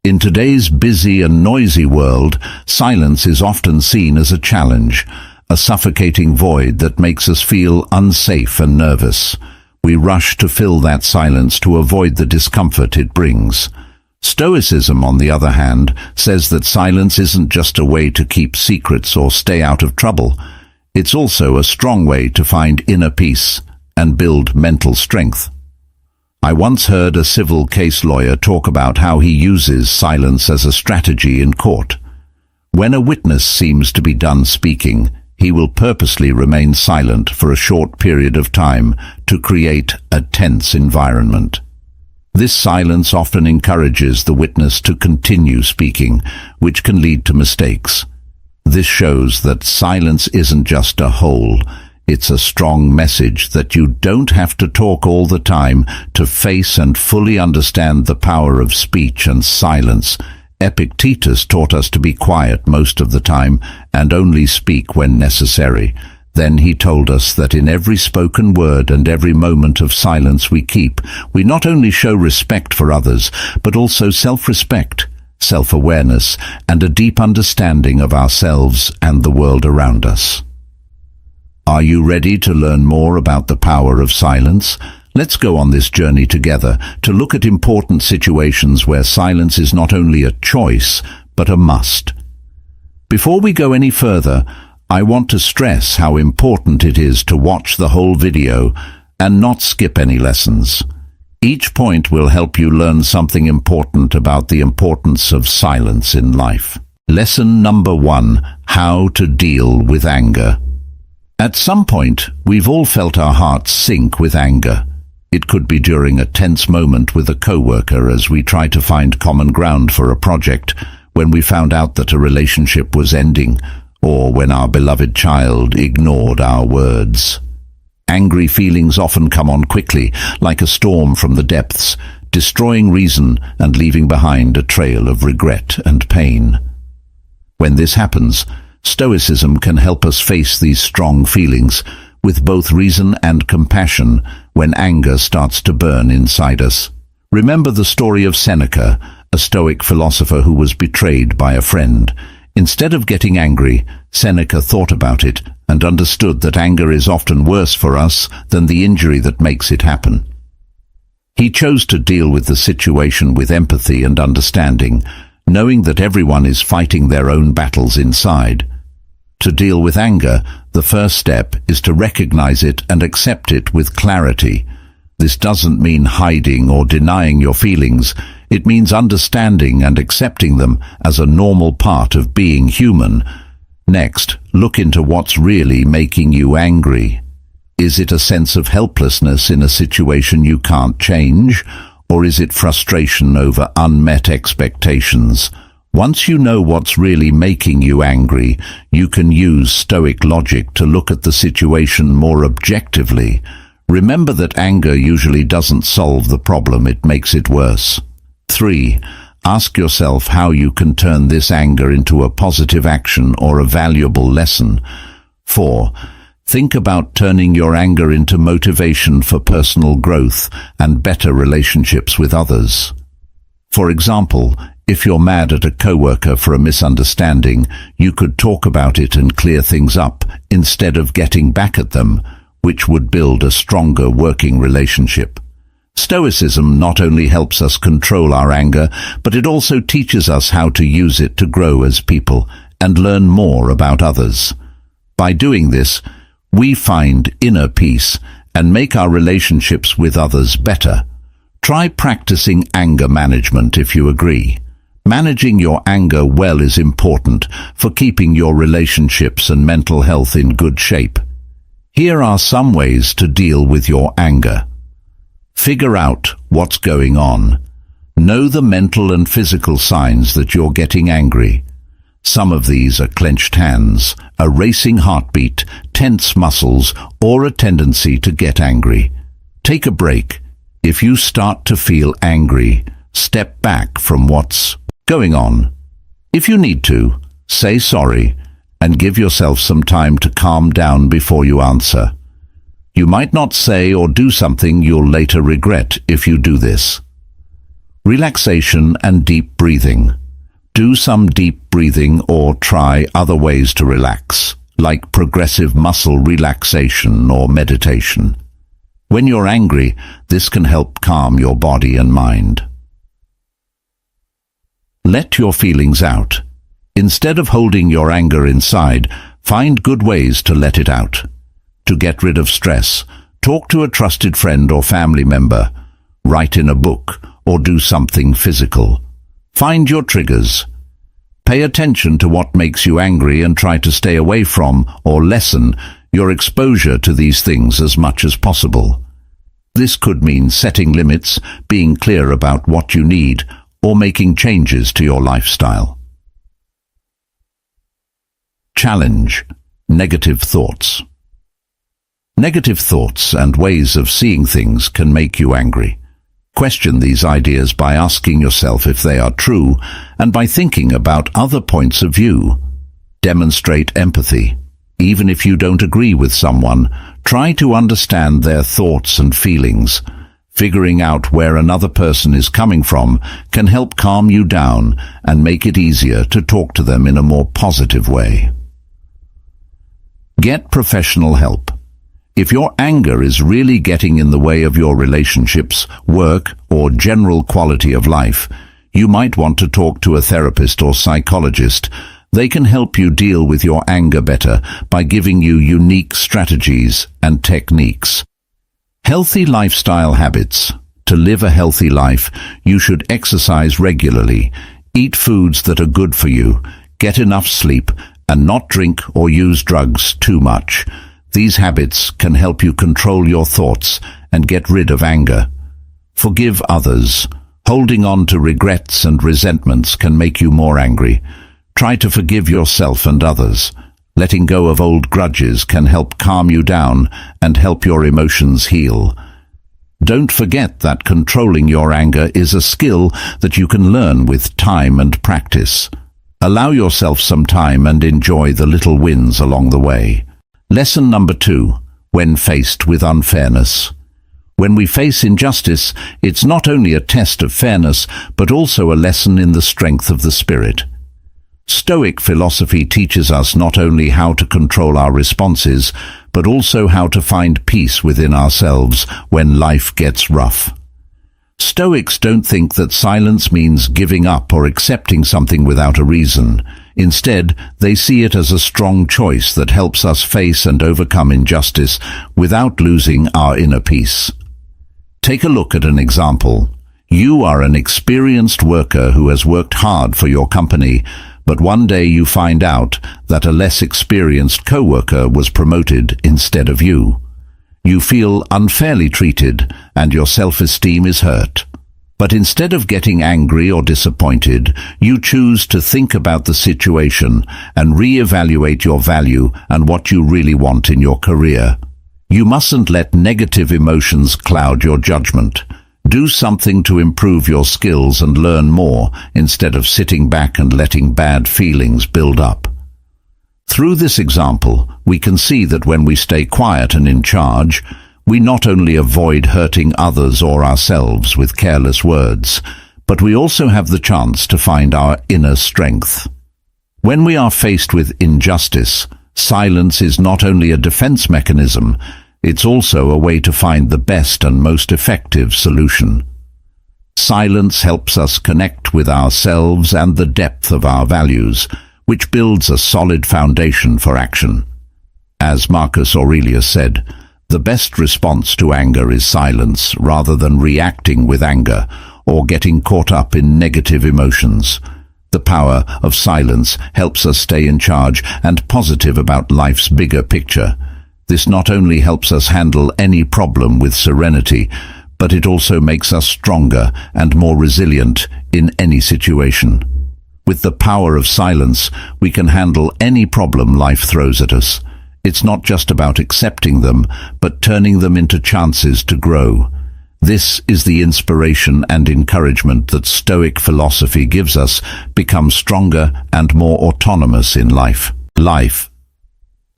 In today's busy and noisy world, silence is often seen as a challenge, a suffocating void that makes us feel unsafe and nervous. We rush to fill that silence to avoid the discomfort it brings. Stoicism, on the other hand, says that silence isn't just a way to keep secrets or stay out of trouble. It's also a strong way to find inner peace and build mental strength. I once heard a civil case lawyer talk about how he uses silence as a strategy in court. When a witness seems to be done speaking, he will purposely remain silent for a short period of time to create a tense environment. This silence often encourages the witness to continue speaking, which can lead to mistakes. This shows that silence isn't just a hole. It's a strong message that you don't have to talk all the time to face and fully understand the power of speech and silence. Epictetus taught us to be quiet most of the time and only speak when necessary. Then he told us that in every spoken word and every moment of silence we keep, we not only show respect for others, but also self-respect, self-awareness, and a deep understanding of ourselves and the world around us. Are you ready to learn more about the power of silence? Let's go on this journey together to look at important situations where silence is not only a choice, but a must. Before we go any further, I want to stress how important it is to watch the whole video and not skip any lessons. Each point will help you learn something important about the importance of silence in life. Lesson number 1: How to deal with anger. At some point, we've all felt our hearts sink with anger. It could be during a tense moment with a coworker as we try to find common ground for a project, when we found out that a relationship was ending, or when our beloved child ignored our words. Angry feelings often come on quickly, like a storm from the depths, destroying reason and leaving behind a trail of regret and pain. When this happens, Stoicism can help us face these strong feelings with both reason and compassion when anger starts to burn inside us. Remember the story of Seneca, a Stoic philosopher who was betrayed by a friend. Instead of getting angry, Seneca thought about it and understood that anger is often worse for us than the injury that makes it happen. He chose to deal with the situation with empathy and understanding, knowing that everyone is fighting their own battles inside. To deal with anger, the first step is to recognize it and accept it with clarity. This doesn't mean hiding or denying your feelings. It means understanding and accepting them as a normal part of being human. Next, look into what's really making you angry. Is it a sense of helplessness in a situation you can't change, or is it frustration over unmet expectations? Once you know what's really making you angry, you can use Stoic logic to look at the situation more objectively. Remember that anger usually doesn't solve the problem, it makes it worse. 3. Ask yourself how you can turn this anger into a positive action or a valuable lesson. 4. Think about turning your anger into motivation for personal growth and better relationships with others. For example, if you're mad at a coworker for a misunderstanding, you could talk about it and clear things up instead of getting back at them, which would build a stronger working relationship. Stoicism not only helps us control our anger, but it also teaches us how to use it to grow as people and learn more about others. By doing this, we find inner peace and make our relationships with others better. Try practicing anger management if you agree. Managing your anger well is important for keeping your relationships and mental health in good shape. Here are some ways to deal with your anger. Figure out what's going on. Know the mental and physical signs that you're getting angry. Some of these are clenched hands, a racing heartbeat, tense muscles, or a tendency to get angry. Take a break. If you start to feel angry, step back from what's going on. If you need to, say sorry and give yourself some time to calm down before you answer. You might not say or do something you'll later regret if you do this. Relaxation and deep breathing. Do some deep breathing or try other ways to relax, like progressive muscle relaxation or meditation. When you're angry, this can help calm your body and mind. Let your feelings out. Instead of holding your anger inside, find good ways to let it out. To get rid of stress, talk to a trusted friend or family member, write in a book, or do something physical. Find your triggers. Pay attention to what makes you angry and try to stay away from or lessen your exposure to these things as much as possible. This could mean setting limits, being clear about what you need, or making changes to your lifestyle. Challenge: negative thoughts. Negative thoughts and ways of seeing things can make you angry. Question these ideas by asking yourself if they are true and by thinking about other points of view. Demonstrate empathy. Even if you don't agree with someone, try to understand their thoughts and feelings. Figuring out where another person is coming from can help calm you down and make it easier to talk to them in a more positive way. Get professional help. If your anger is really getting in the way of your relationships, work, or general quality of life, you might want to talk to a therapist or psychologist. They can help you deal with your anger better by giving you unique strategies and techniques. Healthy lifestyle habits. To live a healthy life, you should exercise regularly, eat foods that are good for you, get enough sleep, and not drink or use drugs too much. These habits can help you control your thoughts and get rid of anger. Forgive others. Holding on to regrets and resentments can make you more angry. Try to forgive yourself and others. Letting go of old grudges can help calm you down and help your emotions heal. Don't forget that controlling your anger is a skill that you can learn with time and practice. Allow yourself some time and enjoy the little wins along the way. Lesson number 2. When faced with unfairness. When we face injustice, it's not only a test of fairness, but also a lesson in the strength of the spirit. Stoic philosophy teaches us not only how to control our responses, but also how to find peace within ourselves when life gets rough. Stoics don't think that silence means giving up or accepting something without a reason. Instead, they see it as a strong choice that helps us face and overcome injustice without losing our inner peace. Take a look at an example. You are an experienced worker who has worked hard for your company, but one day you find out that a less experienced co-worker was promoted instead of you. You feel unfairly treated and your self-esteem is hurt. But instead of getting angry or disappointed, you choose to think about the situation and re-evaluate your value and what you really want in your career. You mustn't let negative emotions cloud your judgment. Do something to improve your skills and learn more instead of sitting back and letting bad feelings build up. Through this example, we can see that when we stay quiet and in charge, we not only avoid hurting others or ourselves with careless words, but we also have the chance to find our inner strength. When we are faced with injustice, silence is not only a defense mechanism, it's also a way to find the best and most effective solution. Silence helps us connect with ourselves and the depth of our values, which builds a solid foundation for action. As Marcus Aurelius said, the best response to anger is silence rather than reacting with anger or getting caught up in negative emotions. The power of silence helps us stay in charge and positive about life's bigger picture. This not only helps us handle any problem with serenity, but it also makes us stronger and more resilient in any situation. With the power of silence, we can handle any problem life throws at us. It's not just about accepting them, but turning them into chances to grow. This is the inspiration and encouragement that Stoic philosophy gives us. Become stronger and more autonomous in life.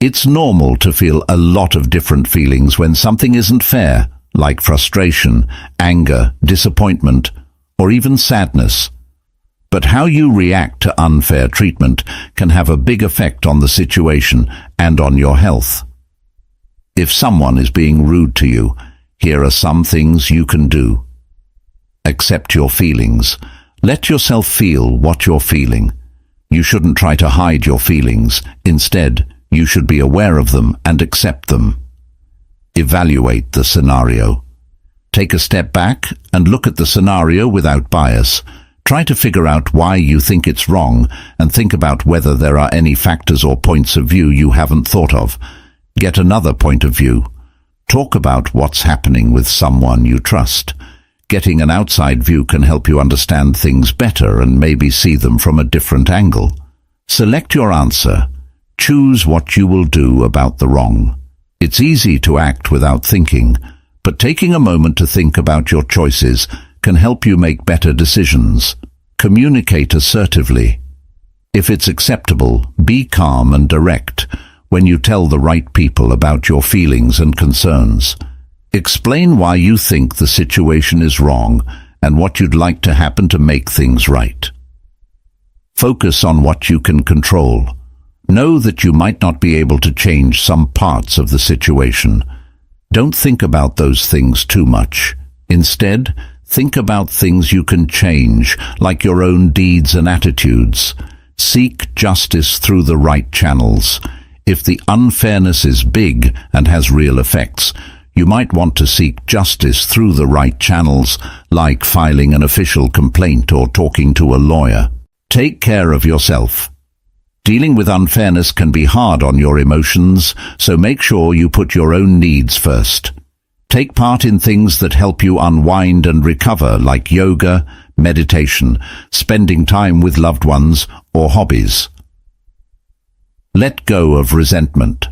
It's normal to feel a lot of different feelings when something isn't fair, like frustration, anger, disappointment, or even sadness. But how you react to unfair treatment can have a big effect on the situation and on your health. If someone is being rude to you, here are some things you can do. Accept your feelings. Let yourself feel what you're feeling. You shouldn't try to hide your feelings. Instead, you should be aware of them and accept them. Evaluate the scenario. Take a step back and look at the scenario without bias. Try to figure out why you think it's wrong and think about whether there are any factors or points of view you haven't thought of. Get another point of view. Talk about what's happening with someone you trust. Getting an outside view can help you understand things better and maybe see them from a different angle. Select your answer. Choose what you will do about the wrong. It's easy to act without thinking, but taking a moment to think about your choices can help you make better decisions. Communicate assertively. If it's acceptable, be calm and direct when you tell the right people about your feelings and concerns. Explain why you think the situation is wrong and what you'd like to happen to make things right. Focus on what you can control. Know that you might not be able to change some parts of the situation. Don't think about those things too much. Instead, think about things you can change, like your own deeds and attitudes. Seek justice through the right channels. If the unfairness is big and has real effects, you might want to seek justice through the right channels, like filing an official complaint or talking to a lawyer. Take care of yourself. Dealing with unfairness can be hard on your emotions, so make sure you put your own needs first. Take part in things that help you unwind and recover, like yoga, meditation, spending time with loved ones, or hobbies. Let go of resentment.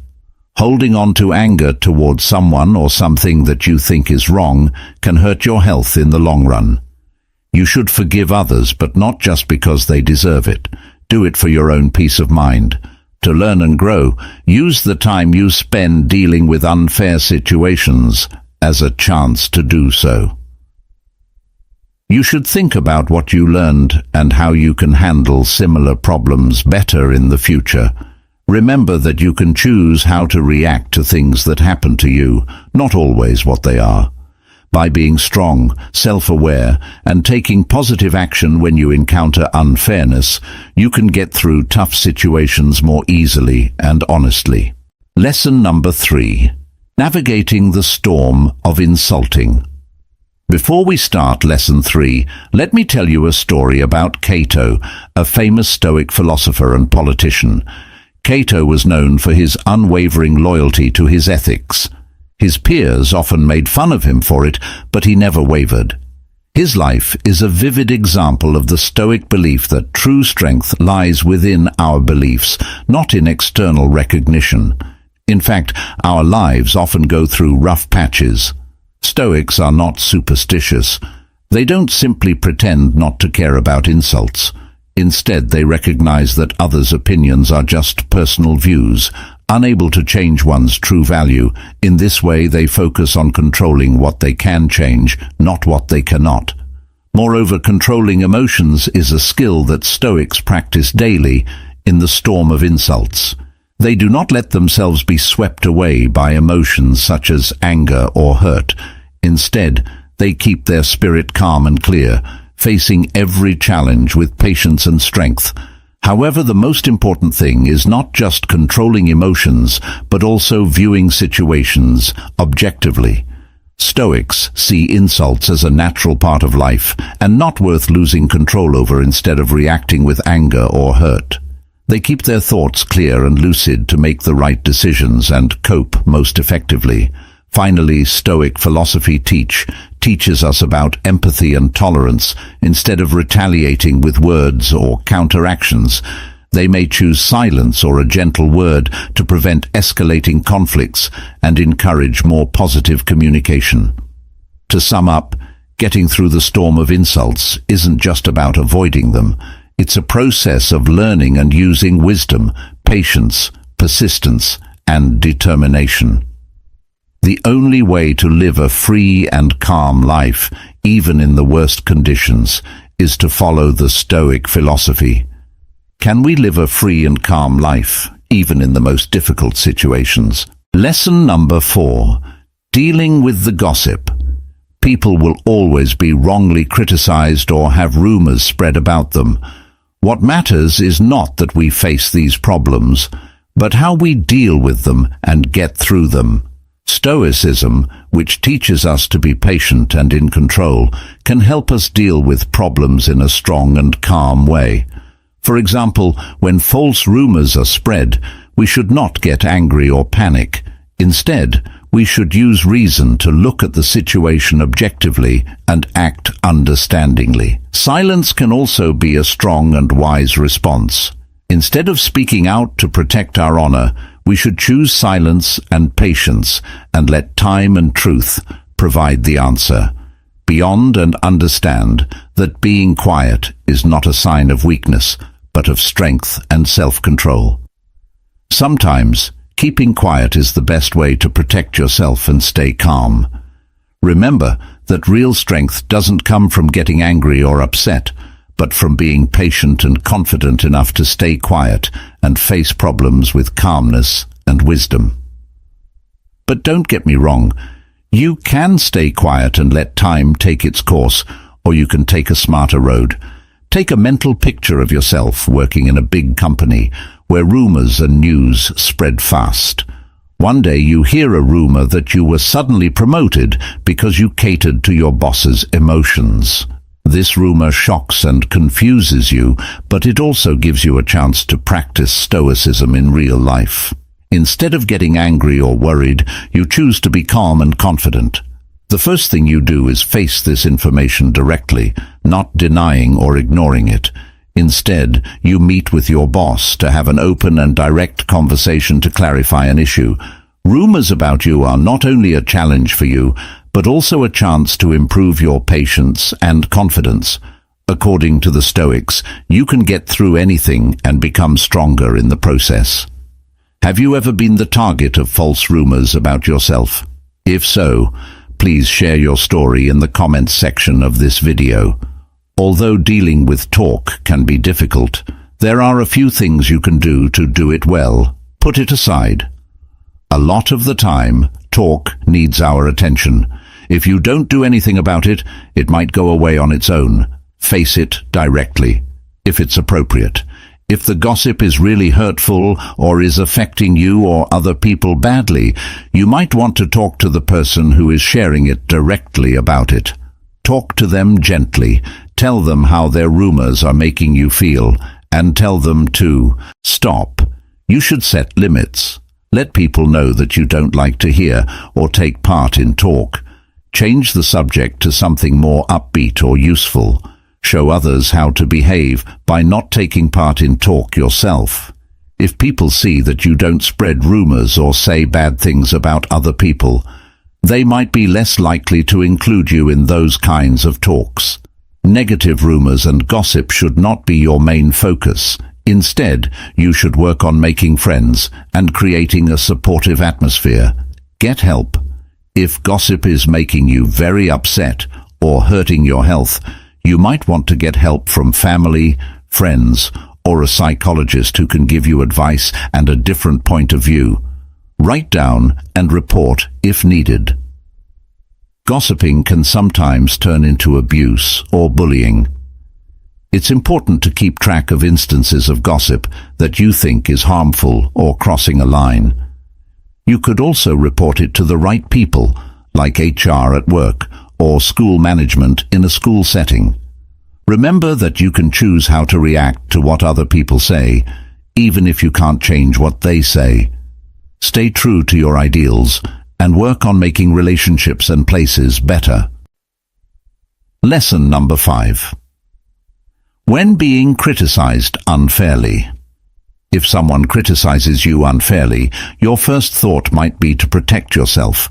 Holding on to anger towards someone or something that you think is wrong can hurt your health in the long run. You should forgive others, but not just because they deserve it. Do it for your own peace of mind. To learn and grow, use the time you spend dealing with unfair situations as a chance to do so. You should think about what you learned and how you can handle similar problems better in the future. Remember that you can choose how to react to things that happen to you, not always what they are. By being strong, self-aware, and taking positive action when you encounter unfairness, you can get through tough situations more easily and honestly. Lesson number 3. Navigating the storm of insulting. Before we start Lesson 3, let me tell you a story about Cato, a famous Stoic philosopher and politician. Cato was known for his unwavering loyalty to his ethics. His peers often made fun of him for it, but he never wavered. His life is a vivid example of the Stoic belief that true strength lies within our beliefs, not in external recognition. In fact, our lives often go through rough patches. Stoics are not superstitious. They don't simply pretend not to care about insults. Instead, they recognize that others' opinions are just personal views, unable to change one's true value. In this way, they focus on controlling what they can change, not what they cannot. Moreover, controlling emotions is a skill that Stoics practice daily in the storm of insults. They do not let themselves be swept away by emotions such as anger or hurt. Instead, they keep their spirit calm and clear, facing every challenge with patience and strength. However, the most important thing is not just controlling emotions, but also viewing situations objectively. Stoics see insults as a natural part of life and not worth losing control over instead of reacting with anger or hurt. They keep their thoughts clear and lucid to make the right decisions and cope most effectively. Finally, Stoic philosophy teaches us about empathy and tolerance. Instead of retaliating with words or counteractions, they may choose silence or a gentle word to prevent escalating conflicts and encourage more positive communication. To sum up, getting through the storm of insults isn't just about avoiding them. It's a process of learning and using wisdom, patience, persistence, and determination. The only way to live a free and calm life even in the worst conditions, is to follow the Stoic philosophy. Can we live a free and calm life, even in the most difficult situations? Lesson number 4. Dealing with the gossip. People will always be wrongly criticized or have rumors spread about them. What matters is not that we face these problems, but how we deal with them and get through them. Stoicism, which teaches us to be patient and in control, can help us deal with problems in a strong and calm way. For example, when false rumors are spread, we should not get angry or panic. Instead, we should use reason to look at the situation objectively and act understandingly. Silence can also be a strong and wise response. Instead of speaking out to protect our honor, we should choose silence and patience and let time and truth provide the answer. Beyond and understand that being quiet is not a sign of weakness, but of strength and self-control. Sometimes, keeping quiet is the best way to protect yourself and stay calm. Remember that real strength doesn't come from getting angry or upset, but from being patient and confident enough to stay quiet and face problems with calmness and wisdom. But don't get me wrong, you can stay quiet and let time take its course, or you can take a smarter road. Take a mental picture of yourself working in a big company where rumors and news spread fast. One day you hear a rumor that you were suddenly promoted because you catered to your boss's emotions. This rumor shocks and confuses you, but it also gives you a chance to practice Stoicism in real life. Instead of getting angry or worried, you choose to be calm and confident. The first thing you do is face this information directly, not denying or ignoring it. Instead, you meet with your boss to have an open and direct conversation to clarify an issue. Rumors about you are not only a challenge for you, but also a chance to improve your patience and confidence. According to the Stoics, you can get through anything and become stronger in the process. Have you ever been the target of false rumors about yourself? If so, please share your story in the comments section of this video. Although dealing with talk can be difficult, there are a few things you can do to do it well. Put it aside. A lot of the time, talk needs our attention. If you don't do anything about it, it might go away on its own. Face it directly, if it's appropriate. If the gossip is really hurtful or is affecting you or other people badly, you might want to talk to the person who is sharing it directly about it. Talk to them gently. Tell them how their rumors are making you feel, and tell them to stop. You should set limits. Let people know that you don't like to hear or take part in talk. Change the subject to something more upbeat or useful. Show others how to behave by not taking part in talk yourself. If people see that you don't spread rumors or say bad things about other people, they might be less likely to include you in those kinds of talks. Negative rumors and gossip should not be your main focus. Instead, you should work on making friends and creating a supportive atmosphere. Get help. If gossip is making you very upset or hurting your health, you might want to get help from family, friends, or a psychologist who can give you advice and a different point of view. Write down and report if needed. Gossiping can sometimes turn into abuse or bullying. It's important to keep track of instances of gossip that you think is harmful or crossing a line. You could also report it to the right people, like HR at work or school management in a school setting. Remember that you can choose how to react to what other people say, even if you can't change what they say. Stay true to your ideals and work on making relationships and places better. Lesson number 5. When being criticized unfairly. If someone criticizes you unfairly, your first thought might be to protect yourself,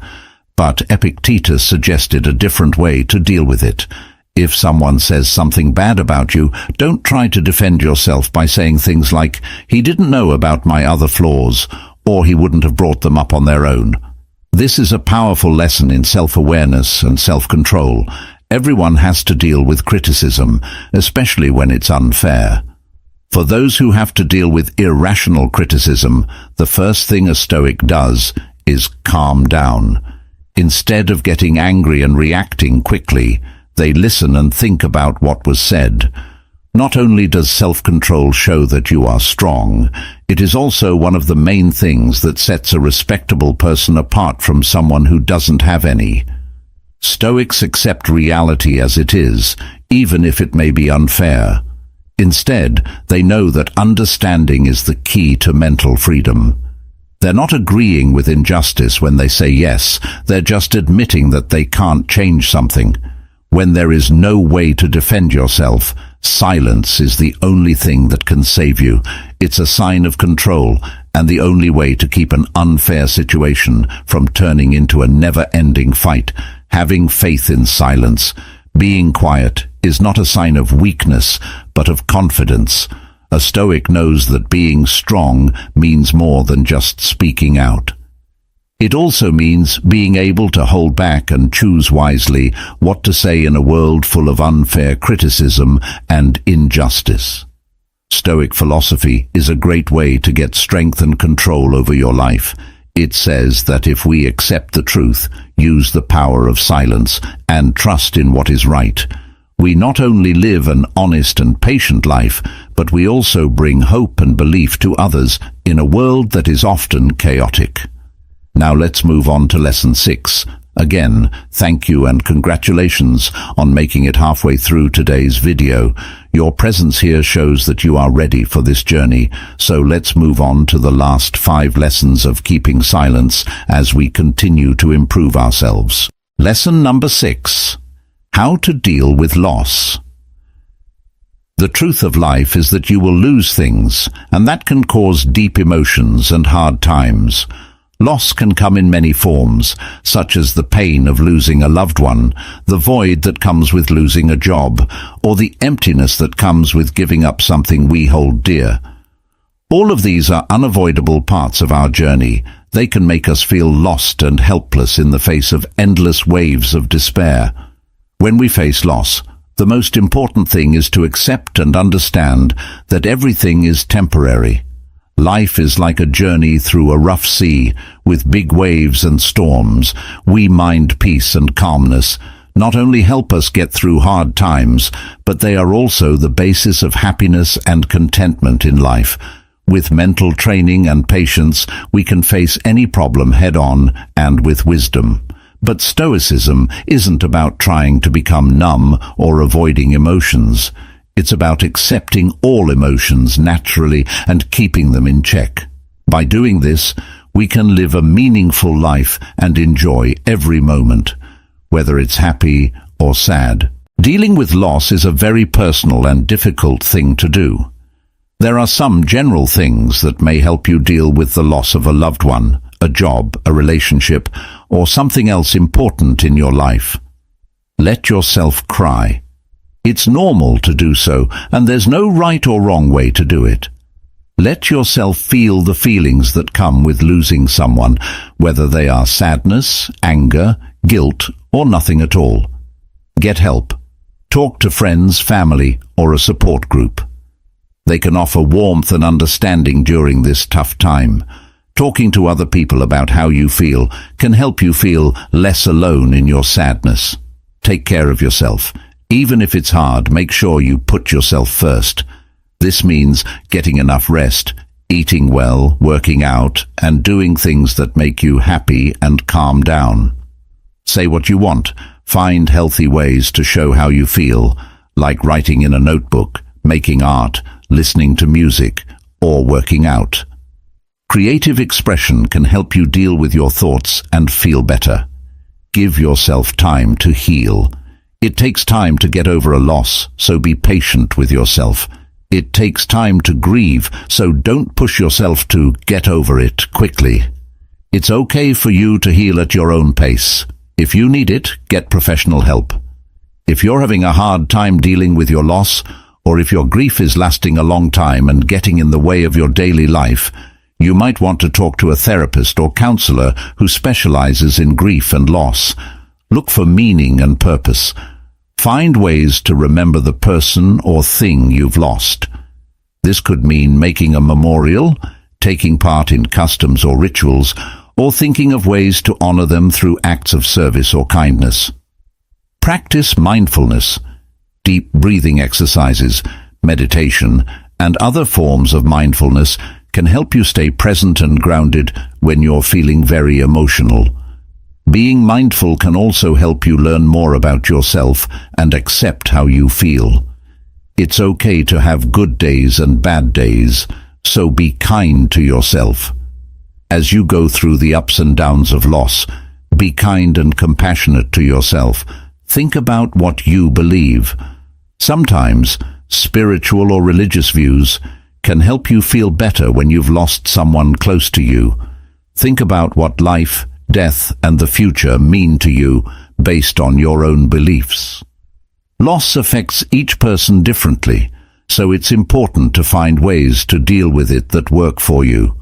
but Epictetus suggested a different way to deal with it. If someone says something bad about you, don't try to defend yourself by saying things like, "He didn't know about my other flaws," or "He wouldn't have brought them up on their own." This is a powerful lesson in self-awareness and self-control. Everyone has to deal with criticism, especially when it's unfair. For those who have to deal with irrational criticism, the first thing a Stoic does is calm down. Instead of getting angry and reacting quickly, they listen and think about what was said. Not only does self-control show that you are strong, it is also one of the main things that sets a respectable person apart from someone who doesn't have any. Stoics accept reality as it is, even if it may be unfair. Instead, they know that understanding is the key to mental freedom. They're not agreeing with injustice when they say yes, they're just admitting that they can't change something. When there is no way to defend yourself, silence is the only thing that can save you. It's a sign of control, and the only way to keep an unfair situation from turning into a never-ending fight. Having faith in silence, being quiet, is not a sign of weakness, but of confidence. A Stoic knows that being strong means more than just speaking out. It also means being able to hold back and choose wisely what to say in a world full of unfair criticism and injustice. Stoic philosophy is a great way to get strength and control over your life. It says that if we accept the truth, use the power of silence, and trust in what is right, we not only live an honest and patient life, but we also bring hope and belief to others in a world that is often chaotic. Now let's move on to Lesson 6. Again, thank you and congratulations on making it halfway through today's video. Your presence here shows that you are ready for this journey, so let's move on to the last 5 lessons of keeping silence as we continue to improve ourselves. Lesson number 6. How to deal with loss. The truth of life is that you will lose things, and that can cause deep emotions and hard times. Loss can come in many forms, such as the pain of losing a loved one, the void that comes with losing a job, or the emptiness that comes with giving up something we hold dear. All of these are unavoidable parts of our journey. They can make us feel lost and helpless in the face of endless waves of despair. When we face loss, the most important thing is to accept and understand that everything is temporary. Life is like a journey through a rough sea, with big waves and storms. We mind peace and calmness not only help us get through hard times, but they are also the basis of happiness and contentment in life. With mental training and patience, we can face any problem head-on and with wisdom. But Stoicism isn't about trying to become numb or avoiding emotions. It's about accepting all emotions naturally and keeping them in check. By doing this, we can live a meaningful life and enjoy every moment, whether it's happy or sad. Dealing with loss is a very personal and difficult thing to do. There are some general things that may help you deal with the loss of a loved one, a job, a relationship, or something else important in your life. Let yourself cry. It's normal to do so, and there's no right or wrong way to do it. Let yourself feel the feelings that come with losing someone, whether they are sadness, anger, guilt, or nothing at all. Get help. Talk to friends, family, or a support group. They can offer warmth and understanding during this tough time. Talking to other people about how you feel can help you feel less alone in your sadness. Take care of yourself. Even if it's hard, make sure you put yourself first. This means getting enough rest, eating well, working out, and doing things that make you happy and calm down. Say what you want. Find healthy ways to show how you feel, like writing in a notebook, making art, listening to music, or working out. Creative expression can help you deal with your thoughts and feel better. Give yourself time to heal. It takes time to get over a loss, so be patient with yourself. It takes time to grieve, so don't push yourself to get over it quickly. It's okay for you to heal at your own pace. If you need it, get professional help. If you're having a hard time dealing with your loss, or if your grief is lasting a long time and getting in the way of your daily life, you might want to talk to a therapist or counselor who specializes in grief and loss. Look for meaning and purpose. Find ways to remember the person or thing you've lost. This could mean making a memorial, taking part in customs or rituals, or thinking of ways to honor them through acts of service or kindness. Practice mindfulness, deep breathing exercises, meditation, and other forms of mindfulness can help you stay present and grounded when you're feeling very emotional. Being mindful can also help you learn more about yourself and accept how you feel. It's okay to have good days and bad days, so be kind to yourself. As you go through the ups and downs of loss, be kind and compassionate to yourself. Think about what you believe. Sometimes, spiritual or religious views can help you feel better when you've lost someone close to you. Think about what life, death, and the future mean to you based on your own beliefs. Loss affects each person differently, so it's important to find ways to deal with it that work for you.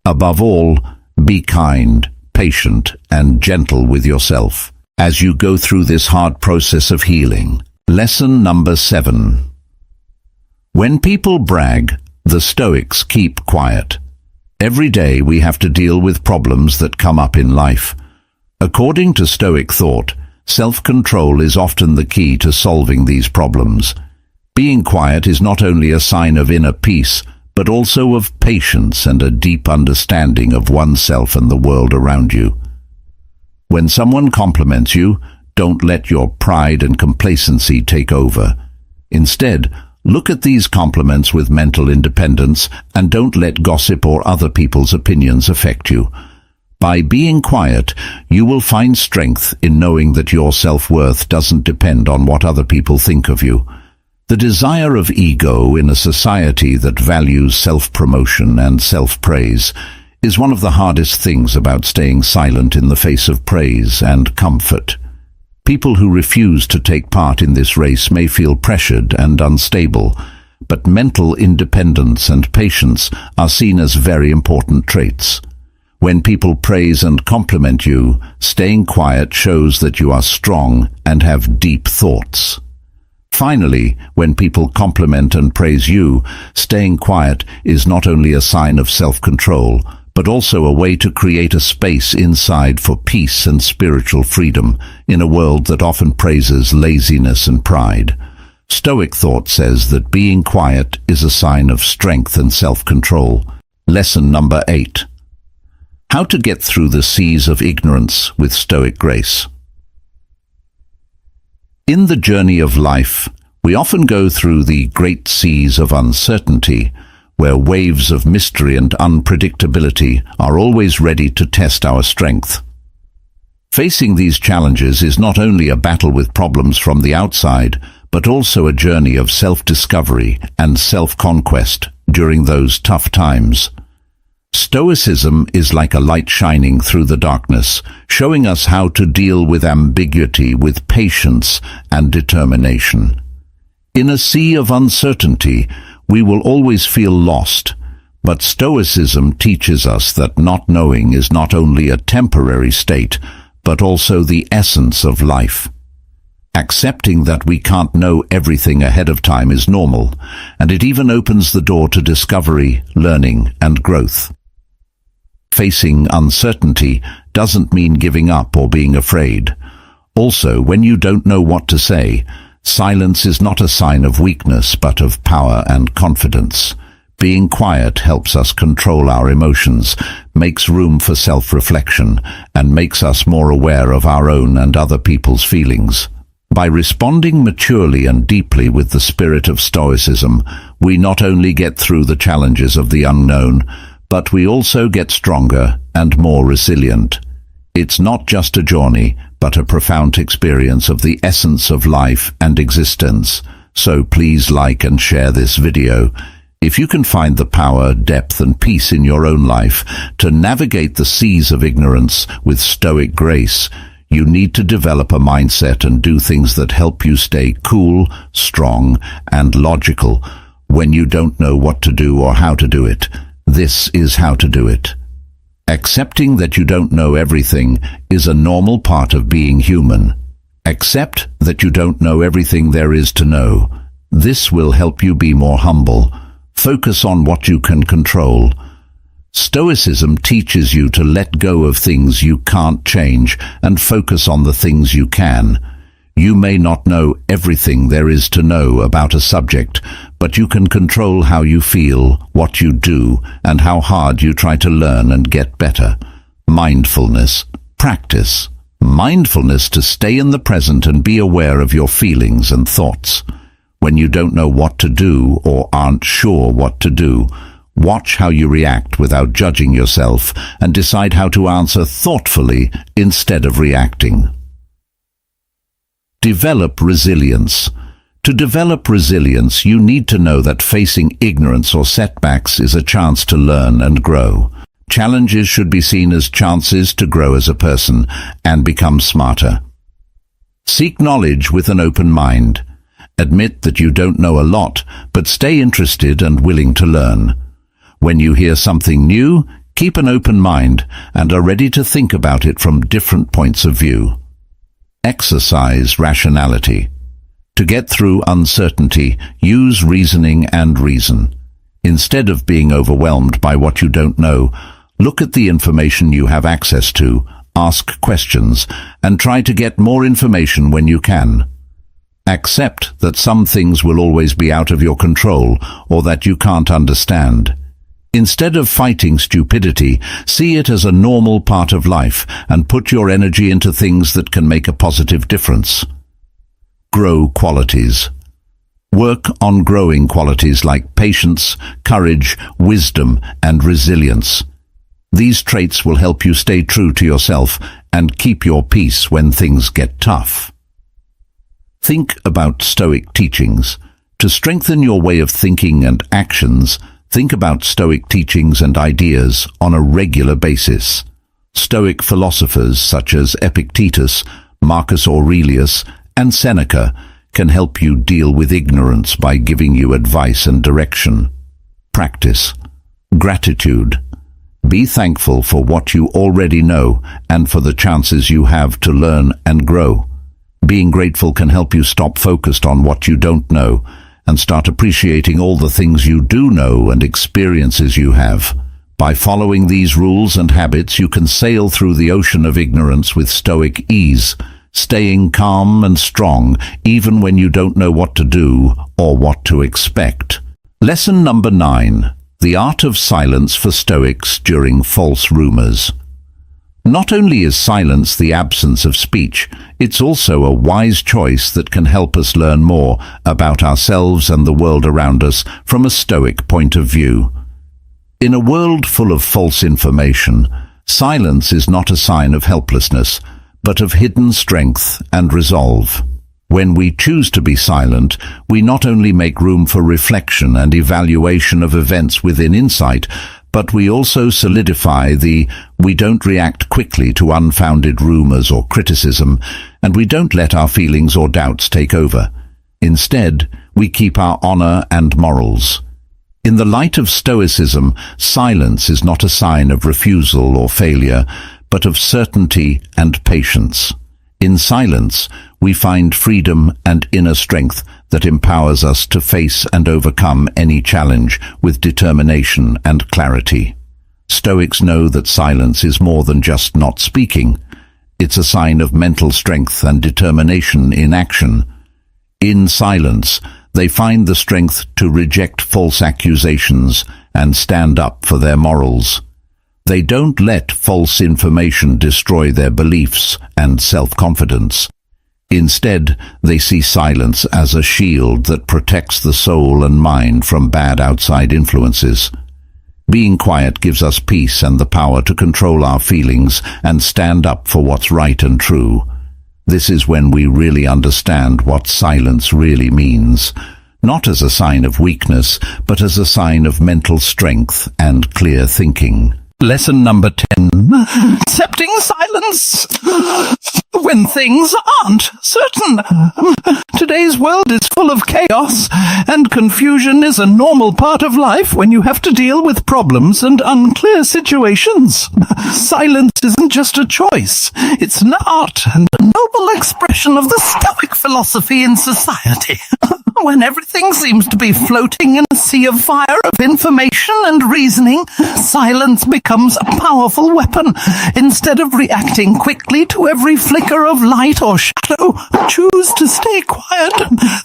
Above all, be kind, patient, and gentle with yourself as you go through this hard process of healing. Lesson number 7. When people brag, the Stoics keep quiet. Every day we have to deal with problems that come up in life. According to Stoic thought, self-control is often the key to solving these problems. Being quiet is not only a sign of inner peace, but also of patience and a deep understanding of oneself and the world around you. When someone compliments you, don't let your pride and complacency take over. Instead, look at these compliments with mental independence and don't let gossip or other people's opinions affect you. By being quiet, you will find strength in knowing that your self-worth doesn't depend on what other people think of you. The desire of ego in a society that values self-promotion and self-praise is one of the hardest things about staying silent in the face of praise and comfort. People who refuse to take part in this race may feel pressured and unstable, but mental independence and patience are seen as very important traits. When people praise and compliment you, staying quiet shows that you are strong and have deep thoughts. Finally, when people compliment and praise you, staying quiet is not only a sign of self-control, but also a way to create a space inside for peace and spiritual freedom in a world that often praises laziness and pride. Stoic thought says that being quiet is a sign of strength and self-control. Lesson number 8. How to get through the seas of ignorance with Stoic grace. In the journey of life, we often go through the great seas of uncertainty, where waves of mystery and unpredictability are always ready to test our strength. Facing these challenges is not only a battle with problems from the outside, but also a journey of self-discovery and self-conquest during those tough times. Stoicism is like a light shining through the darkness, showing us how to deal with ambiguity with patience and determination. In a sea of uncertainty, we will always feel lost, but Stoicism teaches us that not knowing is not only a temporary state, but also the essence of life. Accepting that we can't know everything ahead of time is normal, and it even opens the door to discovery, learning, and growth. Facing uncertainty doesn't mean giving up or being afraid. Also, when you don't know what to say, silence is not a sign of weakness but of power and confidence. Being quiet helps us control our emotions, makes room for self-reflection, and makes us more aware of our own and other people's feelings. By responding maturely and deeply with the spirit of Stoicism, we not only get through the challenges of the unknown, but we also get stronger and more resilient. It's not just a journey, but a profound experience of the essence of life and existence. So please like and share this video. If you can find the power, depth, and peace in your own life to navigate the seas of ignorance with Stoic grace, you need to develop a mindset and do things that help you stay cool, strong, and logical when you don't know what to do or how to do it. This is how to do it. Accepting that you don't know everything is a normal part of being human. Accept that you don't know everything there is to know. This will help you be more humble. Focus on what you can control. Stoicism teaches you to let go of things you can't change and focus on the things you can. You may not know everything there is to know about a subject, but you can control how you feel, what you do, and how hard you try to learn and get better. Mindfulness. Practice. Mindfulness to stay in the present and be aware of your feelings and thoughts. When you don't know what to do or aren't sure what to do, watch how you react without judging yourself and decide how to answer thoughtfully instead of reacting. Develop resilience. To develop resilience, you need to know that facing ignorance or setbacks is a chance to learn and grow. Challenges should be seen as chances to grow as a person and become smarter. Seek knowledge with an open mind. Admit that you don't know a lot, but stay interested and willing to learn. When you hear something new, keep an open mind and are ready to think about it from different points of view. Exercise rationality. To get through uncertainty, use reasoning and reason. Instead of being overwhelmed by what you don't know, look at the information you have access to, ask questions, and try to get more information when you can. Accept that some things will always be out of your control or that you can't understand. Instead of fighting stupidity, see it as a normal part of life and put your energy into things that can make a positive difference. Grow qualities. Work on growing qualities like patience, courage, wisdom, and resilience. These traits will help you stay true to yourself and keep your peace when things get tough. Think about Stoic teachings. To strengthen your way of thinking and actions, think about Stoic teachings and ideas on a regular basis. Stoic philosophers such as Epictetus, Marcus Aurelius, and Seneca can help you deal with ignorance by giving you advice and direction. Practice. Gratitude. Be thankful for what you already know and for the chances you have to learn and grow. Being grateful can help you stop focused on what you don't know and start appreciating all the things you do know and experiences you have. By following these rules and habits, you can sail through the ocean of ignorance with stoic ease, staying calm and strong even when you don't know what to do or what to expect. Lesson number 9. The art of silence for Stoics during false rumors. Not only is silence the absence of speech, it's also a wise choice that can help us learn more about ourselves and the world around us from a Stoic point of view. In a world full of false information, silence is not a sign of helplessness, but of hidden strength and resolve. When we choose to be silent, we not only make room for reflection and evaluation of events within insight, but we also solidify we don't react quickly to unfounded rumors or criticism, and we don't let our feelings or doubts take over. Instead, we keep our honor and morals. In the light of Stoicism, silence is not a sign of refusal or failure, but of certainty and patience. In silence, we find freedom and inner strength that empowers us to face and overcome any challenge with determination and clarity. Stoics know that silence is more than just not speaking. It's a sign of mental strength and determination in action. In silence, they find the strength to reject false accusations and stand up for their morals. They don't let false information destroy their beliefs and self-confidence. Instead, they see silence as a shield that protects the soul and mind from bad outside influences. Being quiet gives us peace and the power to control our feelings and stand up for what's right and true. This is when we really understand what silence really means, not as a sign of weakness, but as a sign of mental strength and clear thinking. Lesson number 10. Accepting silence when things aren't certain. Today's world is full of chaos, and confusion is a normal part of life when you have to deal with problems and unclear situations. Silence isn't just a choice. It's an art and a noble expression of the Stoic philosophy in society. When everything seems to be floating in a sea of fire of information and reasoning, silence becomes a powerful weapon. Instead of reacting quickly to every flicker of light or shadow, choose to stay quiet.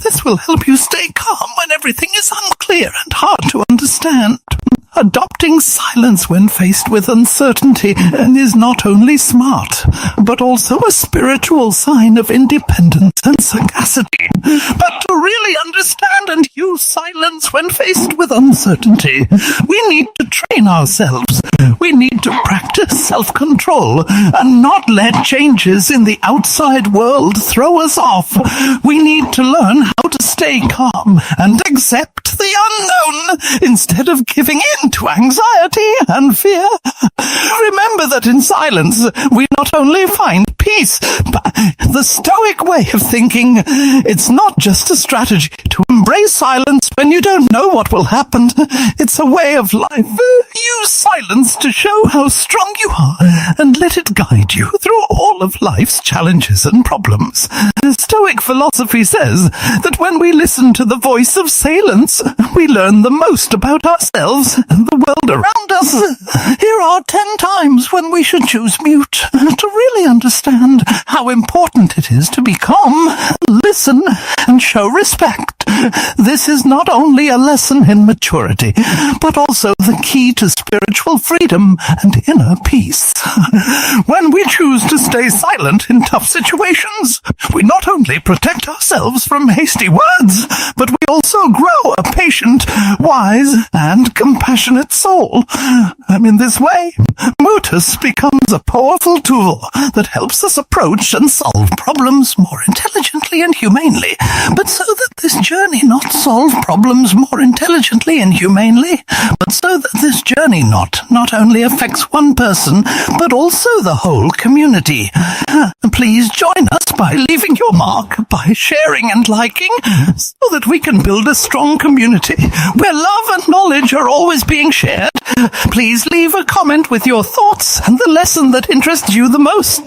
This will help you stay calm when everything is unclear and hard to understand. Adopting silence when faced with uncertainty is not only smart, but also a spiritual sign of independence and sagacity. But to really understand and use silence when faced with uncertainty, we need to train ourselves. We need to practice self-control and not let changes in the outside world throw us off. We need to learn how to stay calm and accept the unknown instead of giving in to anxiety and fear. Remember that in silence we not only find peace, but the Stoic way of thinking. It's not just a strategy to embrace silence when you don't know what will happen. It's a way of life. Use silence to show how strong you are and let it guide you through all of life's challenges and problems. Stoic philosophy says that when we listen to the voice of silence, we learn the most about ourselves and the world around us. Here are 10 times when we should choose mute to really understand how important it is to be calm, listen, and show respect. This is not only a lesson in maturity, but also the key to spiritual freedom and inner peace. When we choose to stay silent in tough situations, we not only protect ourselves from hasty words, but we also grow a patient, wise, and compassionate soul. In this way, mutus becomes a powerful tool that helps us approach and solve problems more intelligently and humanely. But so that this journey not solve problems more intelligently and humanely, but so that this journey not only affects one person, but also the whole community. Please join us by leaving your mark, by sharing and liking, so that we can build a strong community where love and knowledge are always being shared. Please leave a comment with your thoughts and the lesson that interests you the most.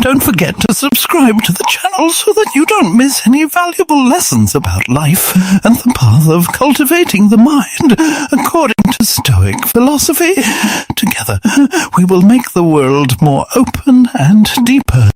Don't forget to subscribe to the channel so that you don't miss any valuable lessons about life and the path of cultivating the mind according to Stoic philosophy. Together, we will make the world more open and deeper.